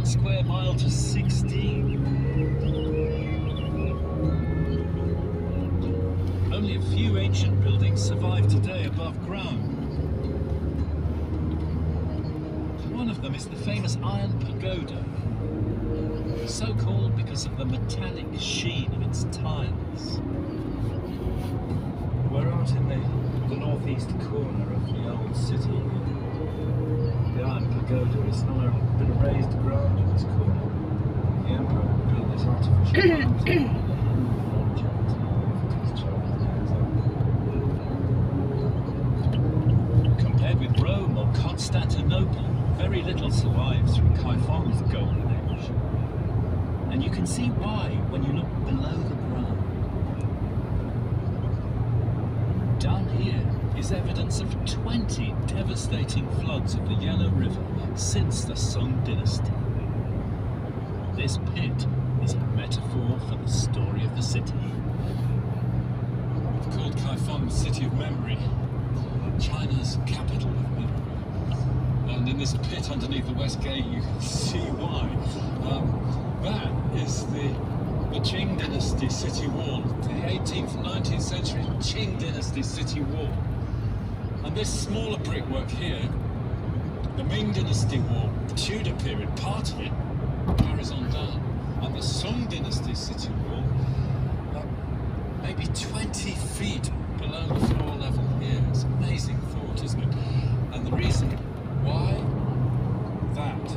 1 square mile to 16. Only a few ancient buildings survive today above ground. One of them is the famous Iron Pagoda, so called because of the metallic sheen of its tiles. We're out in the northeast corner of the old city. The Iron Pagoda is on a bit of raised ground in this corner. The Emperor built this artificial mountain object for his child. Compared with Rome or Constantinople, very little survives from Kaifeng's golden age. And you can see why when you look below the ground. Down here is evidence of 20 devastating floods of the Yellow River since the Song dynasty. This pit is a metaphor for the story of the city. It's called Kaifeng the City of Memory, China's capital of memory. And in this pit underneath the West Gate you can see why. That is the Qing dynasty city wall, the 18th and 19th century Qing dynasty city wall. And this smaller brickwork here, the Ming dynasty wall, the Tudor period, part of it carries on down. And the Song dynasty city wall, maybe 20 feet below the floor level here. It's an amazing thought, isn't it? And the reason why? That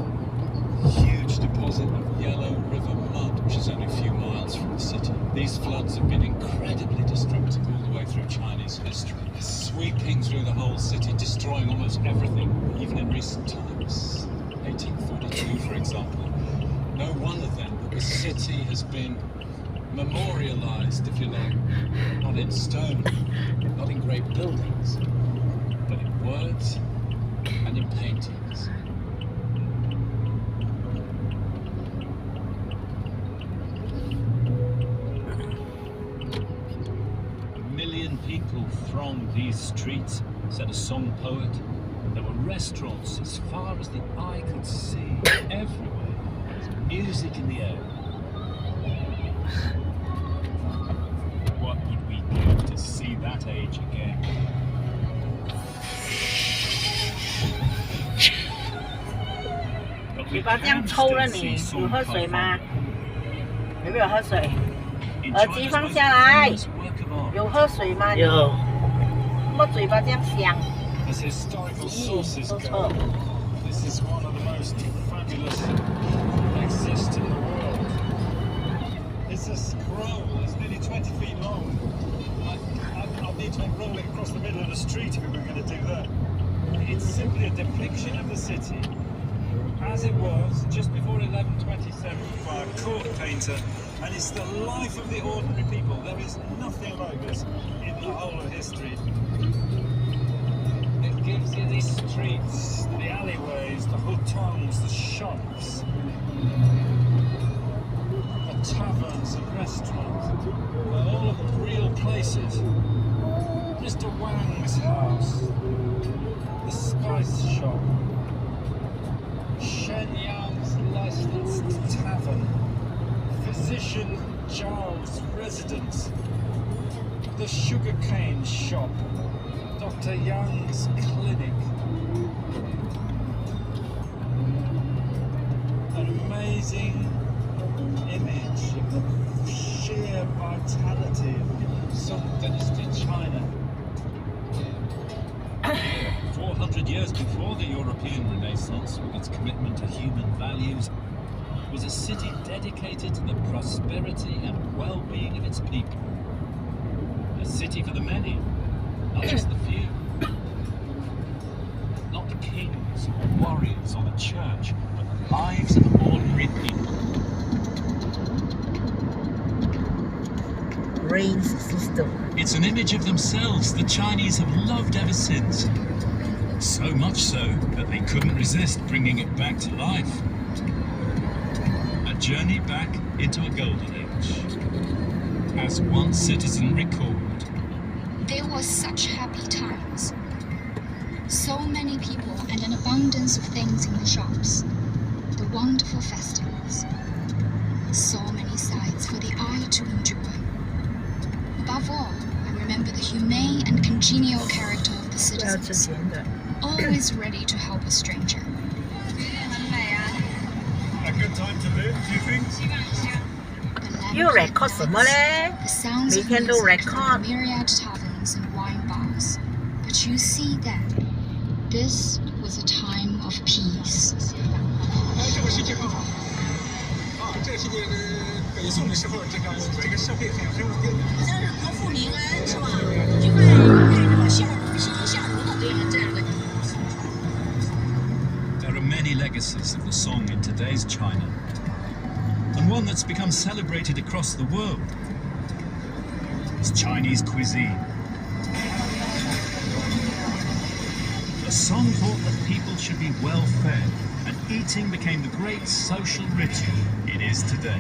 huge deposit of Yellow River mud, which is only a few miles from the city. These floods have been incredibly destructive all the way through Chinese history, sweeping through the whole city, destroying almost everything, even in recent times. 1842, for example. No wonder then that the city has been memorialized, if you like, not in stone, not in great buildings, but in words and in paintings. People thronged these streets, said a song poet. There were restaurants as far as the eye could see. Everywhere there's music in the air. What would we give to see that age again? 嘴巴这样抽了你，有喝水吗？有没有喝水？耳机放下来。有喝水吗？有。怎么嘴巴这样香？咦，都臭。This is one of the most fabulous that exist in the world. It's a scroll. It's nearly 20 feet long. I'd need to unroll it across the middle of the street if we were going to do that. It's simply a depiction of the city as it was just before 1127 by a court painter, and it's the life of the ordinary people. There is nothing like this in the whole of history. It gives you these streets, the alleyways, the hutongs, the shops, the taverns and restaurants, all of the real places. Mr. Wang's house, the spice shop, Shen Yang's licensed tavern, Physician Zhao's residence, the sugarcane shop, Dr. Yang's clinic. An amazing image of the sheer vitality of Song Dynasty China. 400 years before the European Renaissance, with its commitment to human values, was a city dedicated to the prosperity and well-being of its people. A city for the many, not just the few. Not the kings or warriors or the church, but the lives of ordinary people. Race system. It's an image of themselves the Chinese have loved ever since. So much so that they couldn't resist bringing it back to life. A journey back into a golden age. As one citizen recalled, there was such happy times. So many people and an abundance of things in the shops. The wonderful festivals. So many sights for the eye to enjoy. Above all, I remember the humane and congenial character of the citizens, always ready to help a stranger. A good time to live, do you think? You record 什么嘞？ The sounds 每 of 天都 music record from myriad taverns and wine bars. But you see that this was a time of peace. 这个世界很好啊！这个世界北宋的时候，这个社会很稳定的。好像是国富民安，是吧？就会带着笑容、欣欣向荣的这样的。There are many legacies of the song in today's China, and one that's become celebrated across the world is Chinese cuisine. The song taught that people should be well fed, and eating became the great social ritual it is today.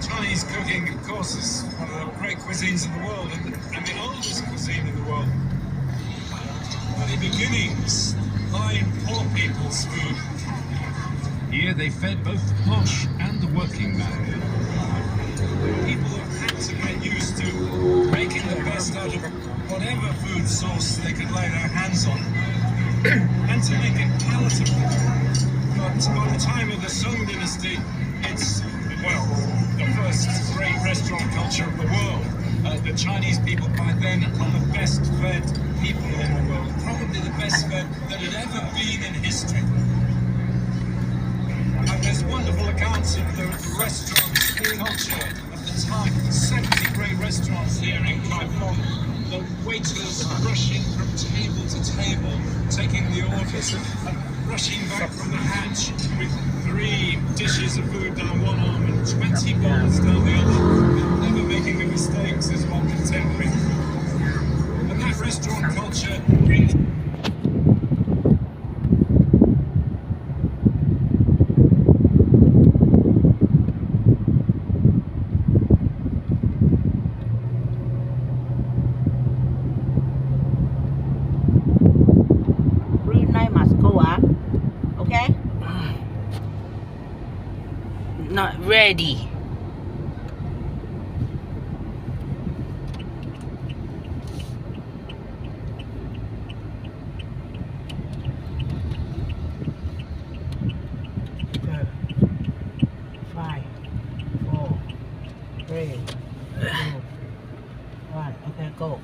Chinese cooking, of course, is one of the great cuisines in the world, and the oldest cuisine in the world. The beginnings lie in poor people's food. Here they fed both the posh and the working man. People have had to get used to making the best out of whatever food source they could lay their hands on, and to make it palatable. But by the time of the Song Dynasty, it's, well, the first great restaurant culture of the world. The Chinese people by then are the best fed people in the world, probably the best fed that had ever been in history. And there's wonderful accounts of the restaurant culture of the time. 70 great restaurants here in Kaifeng. The waiters rushing from table to table, taking the orders, and rushing back from the hatch with 3 dishes of food down one arm and 20 bowls down the other, never making a mistake, says one contemporary. And that restaurant culture brings Green light must go up. Okay? Not ready. Five, 4, 3, 2, 1. Okay, go.